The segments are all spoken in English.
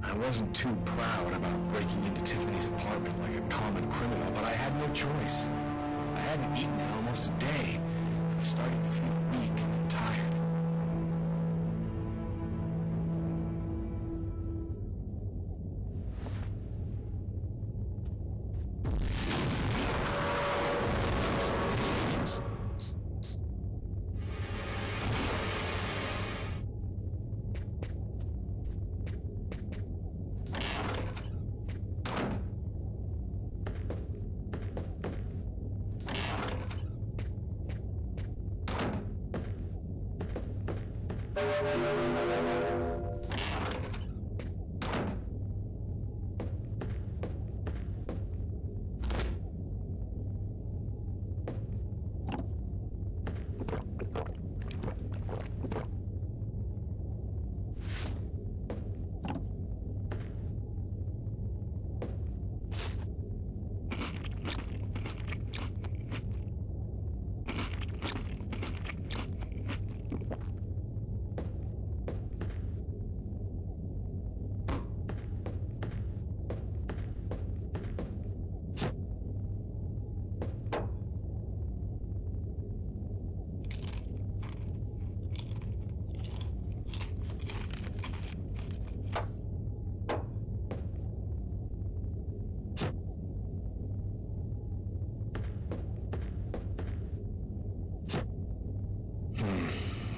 I wasn't too proud about breaking into Tiffany's apartment like a common criminal, but I had no choice. I hadn't eaten in almost a day. I was starting to feel weak and tired.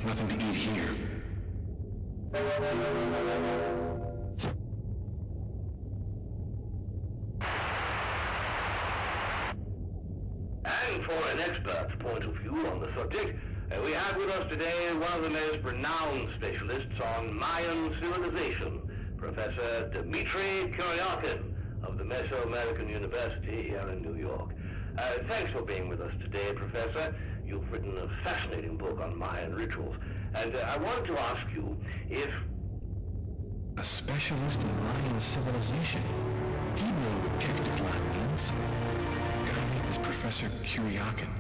Nothing to eat here. And for an expert's point of view on the subject, we have with us today one of the most renowned specialists on Mayan civilization, Professor Dmitry Kuryakin of the Mesoamerican University here in New York. Thanks for being with us today, Professor. You've written a fascinating book on Mayan rituals, and I wanted to ask you if... A specialist in Mayan civilization? He'd know what Kektetlan means. Gotta meet this Professor Kuryakin.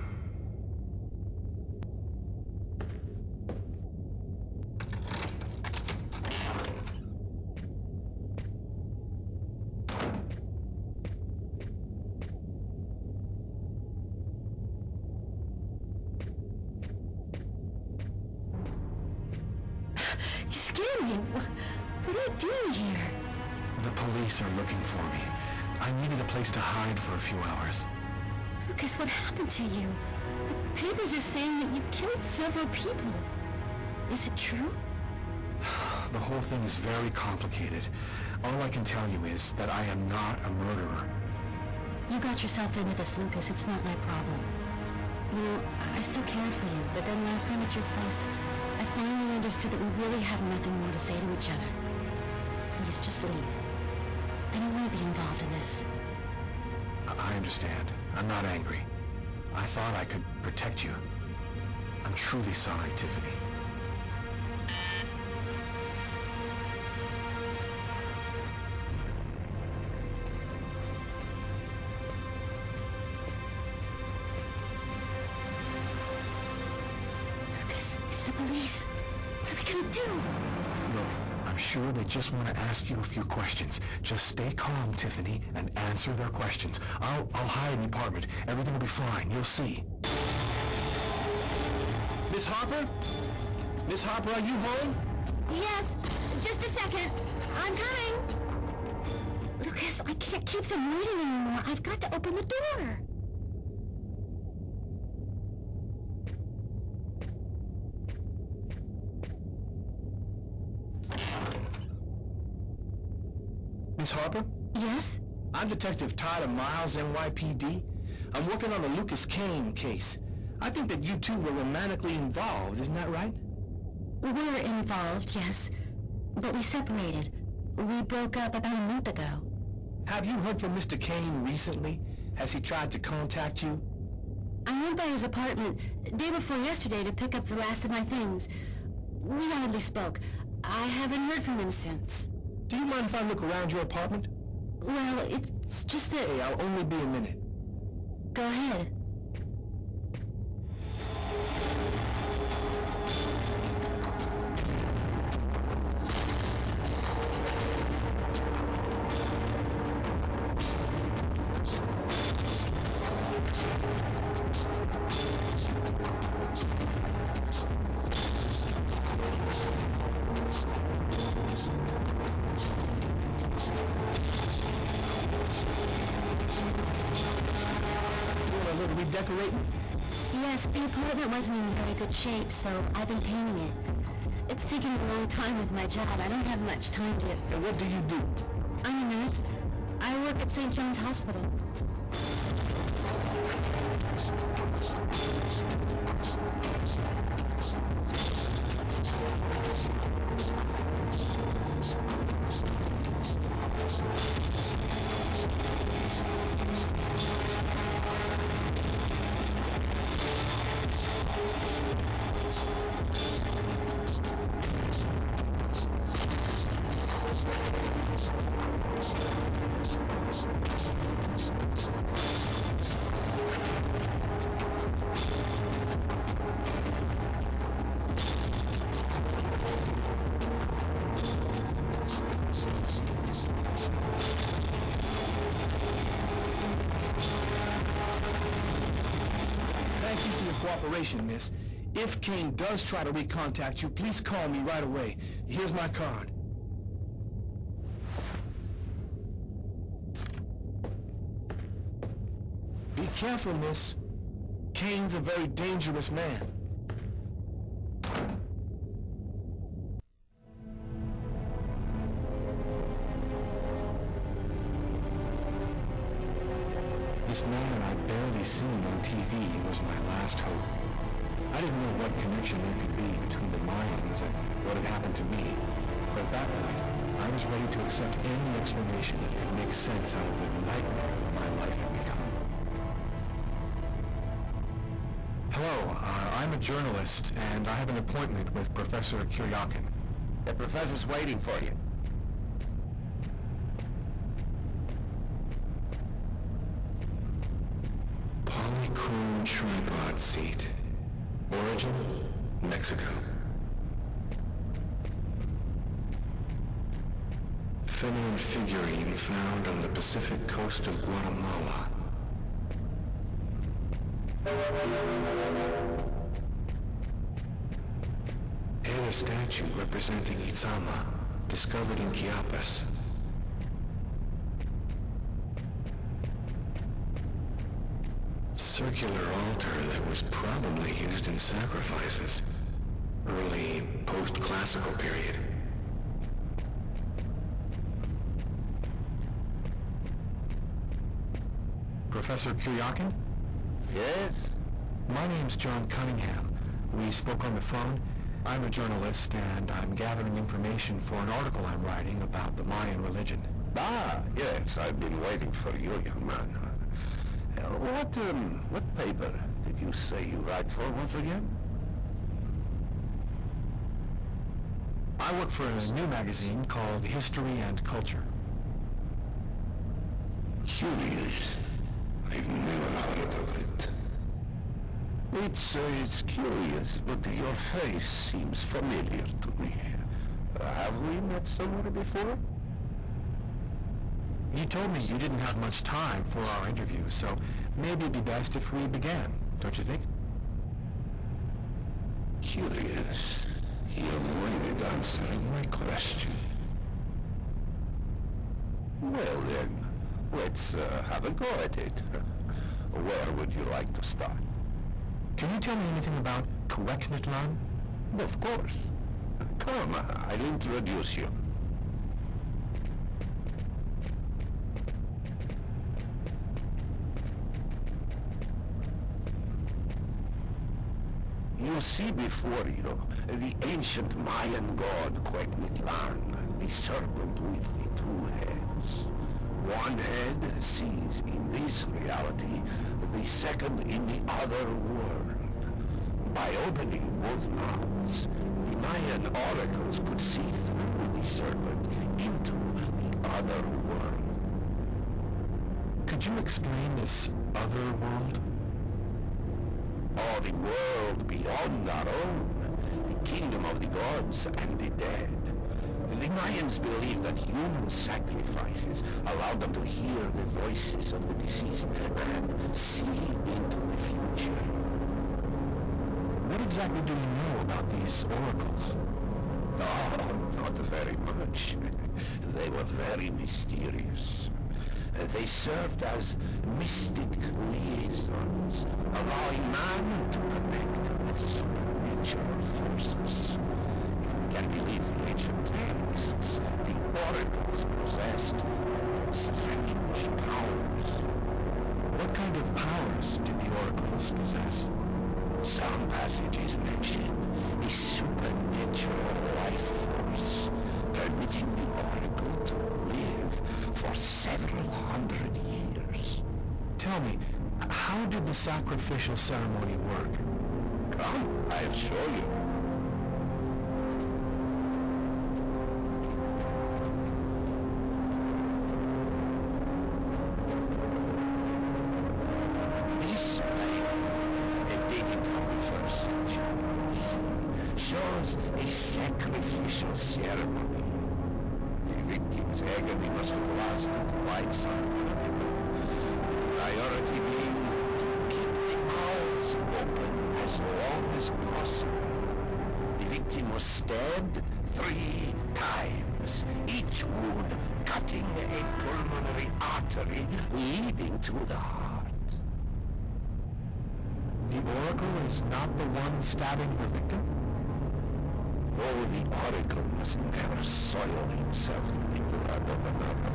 What are you doing here? The police are looking for me. I needed a place to hide for a few hours. Lucas, what happened to you? The papers are saying that you killed several people. Is it true? The whole thing is very complicated. All I can tell you is that I am not a murderer. You got yourself into this, Lucas. It's not my problem. You know, I still care for you, but then last time at your place, I finally understood that we really have nothing more to say to each other. Please, just leave. I don't want to be involved in this. I understand. I'm not angry. I thought I could protect you. I'm truly sorry, Tiffany. Lucas, it's the police. What are we gonna do? Look, I'm sure they just want to ask you a few questions. Just stay calm, Tiffany, and answer their questions. I'll hide in the apartment. Everything will be fine. You'll see. Miss Harper? Miss Harper, are you home? Yes, just a second. I'm coming. Lucas, I can't keep them waiting anymore. I've got to open the door. Miss Harper? Yes? I'm Detective Tyler Miles, NYPD. I'm working on the Lucas Kane case. I think that you two were romantically involved, isn't that right? We're involved, yes. But we separated. We broke up about a month ago. Have you heard from Mr. Kane recently? Has he tried to contact you? I went by his apartment day before yesterday to pick up the last of my things. We hardly spoke. I haven't heard from him since. Do you mind if I look around your apartment? Well, it's just that... Hey, I'll only be a minute. Go ahead. redecorating? Yes, the apartment wasn't in very good shape, so I've been painting it. It's taking a long time with my job. I don't have much time to... And what do you do? I'm a nurse. I work at St. John's Hospital. Cooperation, miss. If Kane does try to recontact you, please call me right away. Here's my card. Be careful, miss. Kane's a very dangerous man. This man I'd barely seen on TV was my last hope. I didn't know what connection there could be between the Mayans and what had happened to me, but at that point, I was ready to accept any explanation that could make sense out of the nightmare that my life had become. Hello, I'm a journalist, and I have an appointment with Professor Kuryakin. The professor's waiting for you. Polychrome tripod seat. Origin, Mexico. Feminine figurine found on the Pacific coast of Guatemala. Head a statue representing Itzama, discovered in Chiapas. Circular altar that was probably used in sacrifices. Early post-classical period. Professor Kuryakin? Yes? My name's John Cunningham. We spoke on the phone. I'm a journalist, and I'm gathering information for an article I'm writing about the Mayan religion. Ah, yes, I've been waiting for you, young man. What paper did you say you write for once again? I work for a new magazine called History and Culture. Curious. I've never heard of it. It's curious, but your face seems familiar to me. Have we met somewhere before? You told me you didn't have much time for our interview, so maybe it'd be best if we began, don't you think? Curious. He avoided answering my question. Well then, let's have a go at it. Where would you like to start? Can you tell me anything about Cuecnitlan? Of course. Come, I'll introduce you. You see before you the ancient Mayan god Cuecnitlan, the serpent with the two heads. One head sees in this reality, the second in the other world. By opening both mouths, the Mayan oracles could see through the serpent into the other world. Could you explain this other world? Or the world beyond our own, the kingdom of the gods and the dead. The Mayans believed that human sacrifices allowed them to hear the voices of the deceased and see into the future. What exactly do you know about these oracles? Oh, not very much. They were very mysterious. They served as mystic liaisons, allowing man to connect with supernatural forces. If we can believe the ancient texts, the oracles possessed strange powers. What kind of powers did the oracles possess? Some passages mention a supernatural life force, permitting the oracle to live for several hundred years. Tell me, how did the sacrificial ceremony work? Come, I'll show you. This plate, dating from the first century, shows a sacrificial ceremony. The victim's agony must have lasted quite some time. The priority being to keep the mouths open as long as possible. The victim was stabbed 3 times, each wound cutting a pulmonary artery leading to the heart. The oracle is not the one stabbing the victim? Oh, the oracle must never soil himself with the blood of another.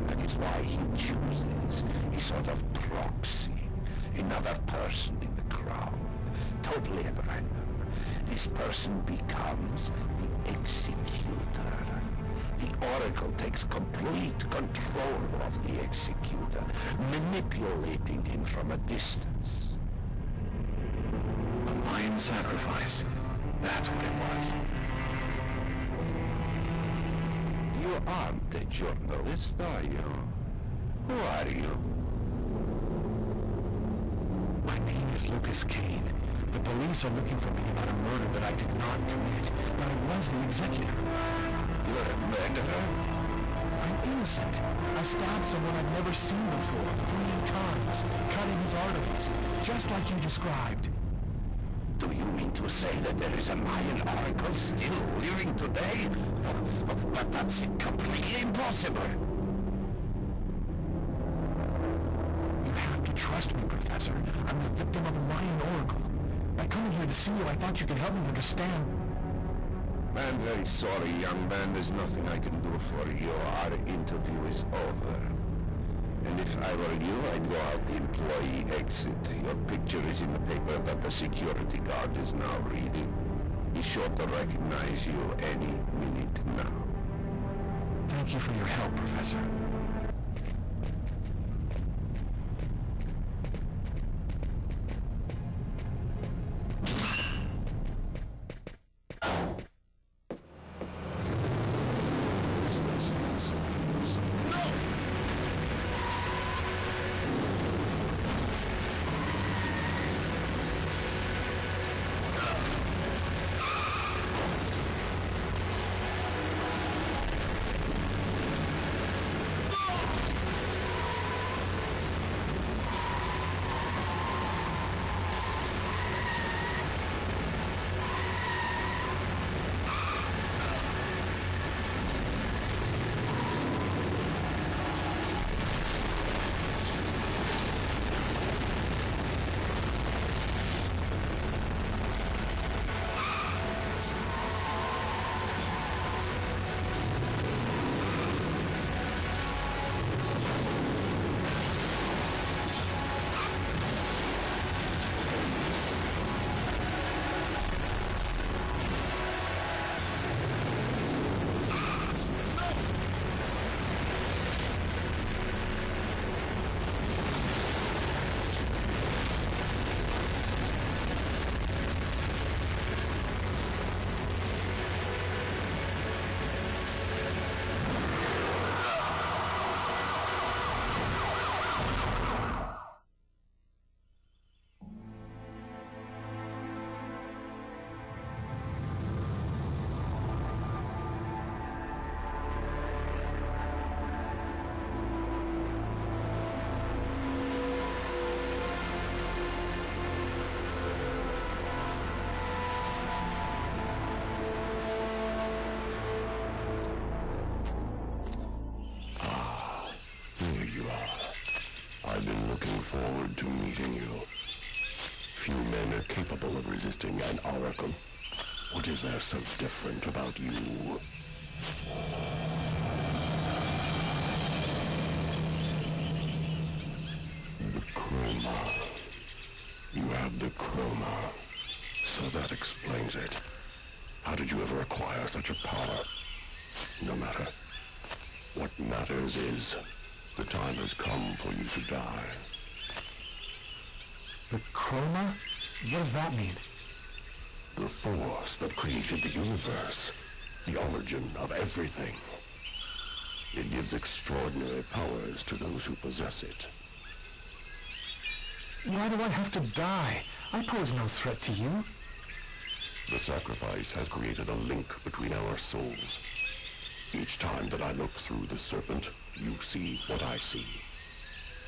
That is why he chooses a sort of proxy, another person in the crowd, totally at random. This person becomes the executor. The oracle takes complete control of the executor, manipulating him from a distance. A Mayan sacrifice. That's what it was. You aren't a journalist, are you? Who are you? My name is Lucas Kane. The police are looking for me about a murder that I did not commit, but I was the executor. You're a murderer? I'm innocent. I stabbed someone I've never seen before 3 times, cutting his arteries, just like you described. Do you mean to say that there is a Mayan oracle still living today? But that's completely impossible. You have to trust me, Professor. I'm the victim of a Mayan oracle. By coming here to see you, I thought you could help me understand. I'm very sorry, young man. There's nothing I can do for you. Our interview is over. And if I were you, I'd go out the employee exit. Your picture is in the paper that the security guard is now reading. He's sure to recognize you any minute now. Thank you for your help, Professor. forward to meeting you. Few men are capable of resisting an oracle. What is there so different about you? The chroma. You have the chroma. So that explains it. How did you ever acquire such a power? No matter. What matters is, the time has come for you to die. The chroma? What does that mean? The force that created the universe. The origin of everything. It gives extraordinary powers to those who possess it. Why do I have to die? I pose no threat to you. The sacrifice has created a link between our souls. Each time that I look through the serpent, you see what I see.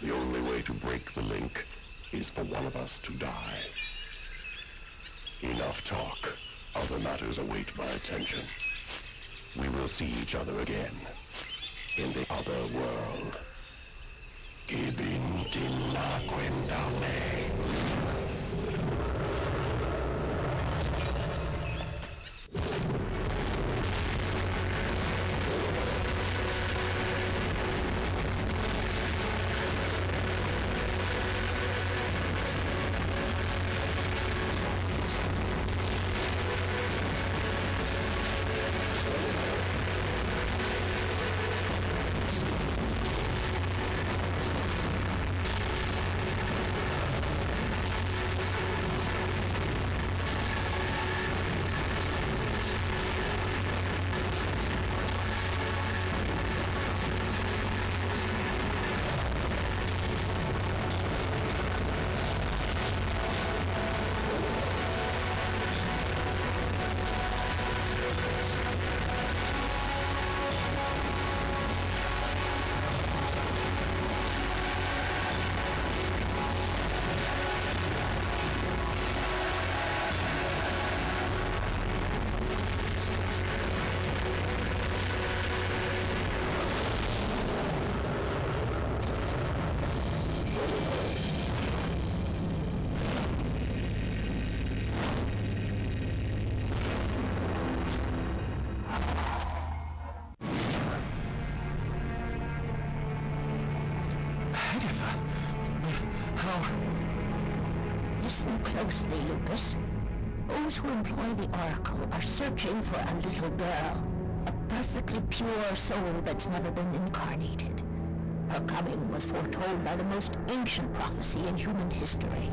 The only way to break the link is for one of us to die. Enough talk. Other matters await my attention. We will see each other again in the other world. Listen closely, Lucas. Those who employ the Oracle are searching for a little girl. A perfectly pure soul that's never been incarnated. Her coming was foretold by the most ancient prophecy in human history.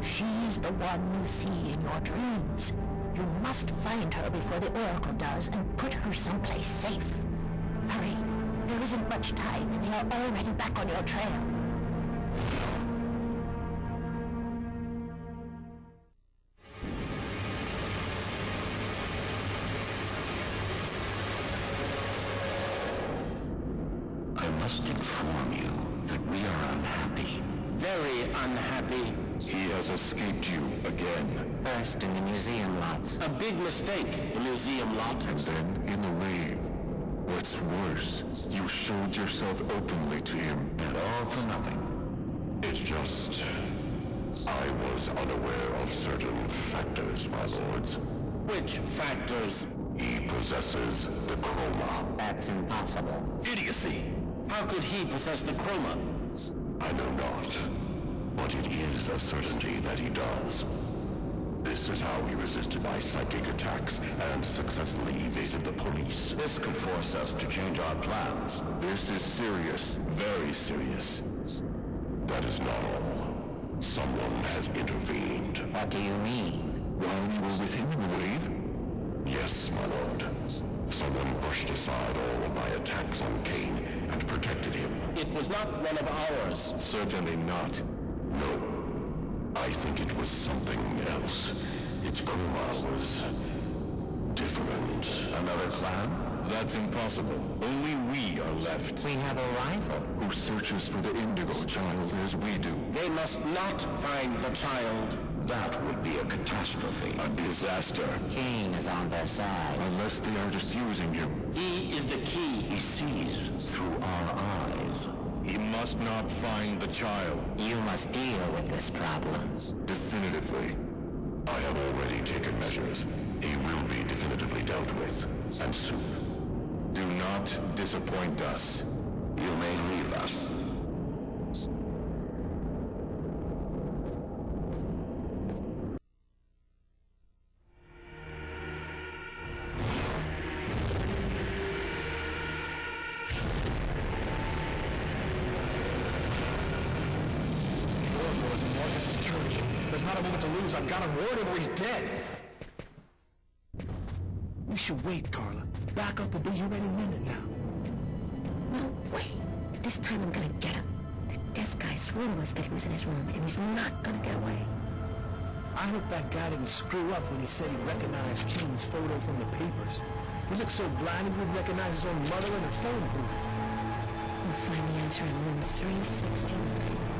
She's the one you see in your dreams. You must find her before the Oracle does and put her someplace safe. Hurry. There isn't much time and they are already back on your trail. I must inform you that we are unhappy. Very unhappy. He has escaped you again. First in the museum lot. A big mistake, the museum lot. And then in the rave. What's worse, you showed yourself openly to him. And all for nothing. It's just... I was unaware of certain factors, my lords. Which factors? He possesses the chroma. That's impossible. Idiocy! How could he possess the chroma? I know not, but it is a certainty that he does. This is how he resisted my psychic attacks and successfully evaded the police. This could force us to change our plans. This is serious. Very serious. That is not all. Someone has intervened. What do you mean? While you were with him in the wave? Yes, my lord. Someone brushed aside all of my attacks on Kane and protected him. It was not one of ours. Certainly not. No. I think it was something else. Its chroma was... different. Another clan? That's impossible. Only we are left. We have a rival. Who searches for the Indigo child as we do. They must not find the child. That would be a catastrophe. A disaster. Kane is on their side. Unless they are just using him. He is the key. He sees through our eyes. He must not find the child. You must deal with this problem. Definitively. I have already taken measures. He will be definitively dealt with, and soon. Do not disappoint us. You may leave us. I've got to warn him or he's dead. We should wait, Carla. Backup will be here any minute now. No way. This time I'm gonna get him. The desk guy swore to us that he was in his room, and he's not gonna get away. I hope that guy didn't screw up when he said he recognized Kane's photo from the papers. He looked so blind he wouldn't recognize his own mother in the phone booth. We'll find the answer in room 369.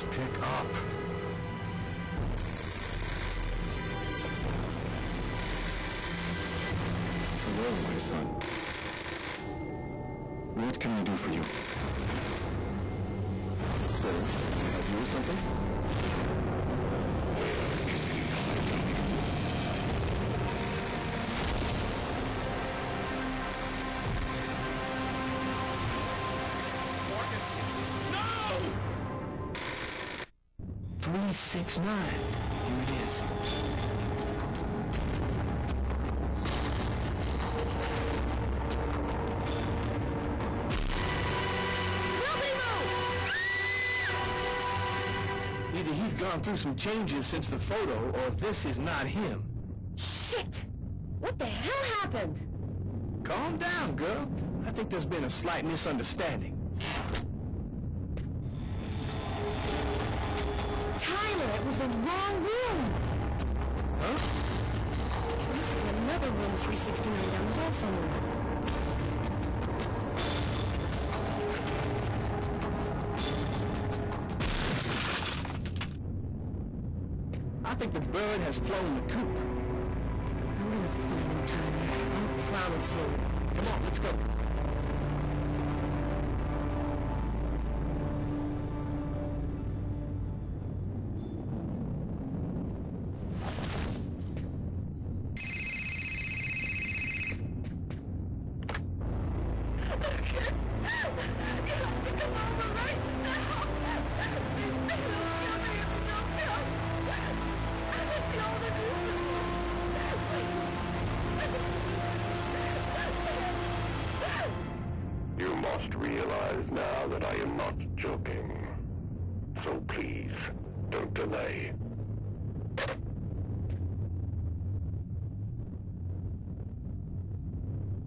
Pick up. Hello, my son. What can we do for you? Sir, can I help you with something? No! 369. Here it is. Either he's gone through some changes since the photo, or this is not him. Shit! What the hell happened? Calm down, girl. I think there's been a slight misunderstanding. It was the wrong room! Huh? There must be another room 369 down the hall somewhere. I think the bird has flown the coop. I'm gonna find him, Tyler. I promise you. Come on, let's go. You must realize now that I am not joking. So please, don't delay.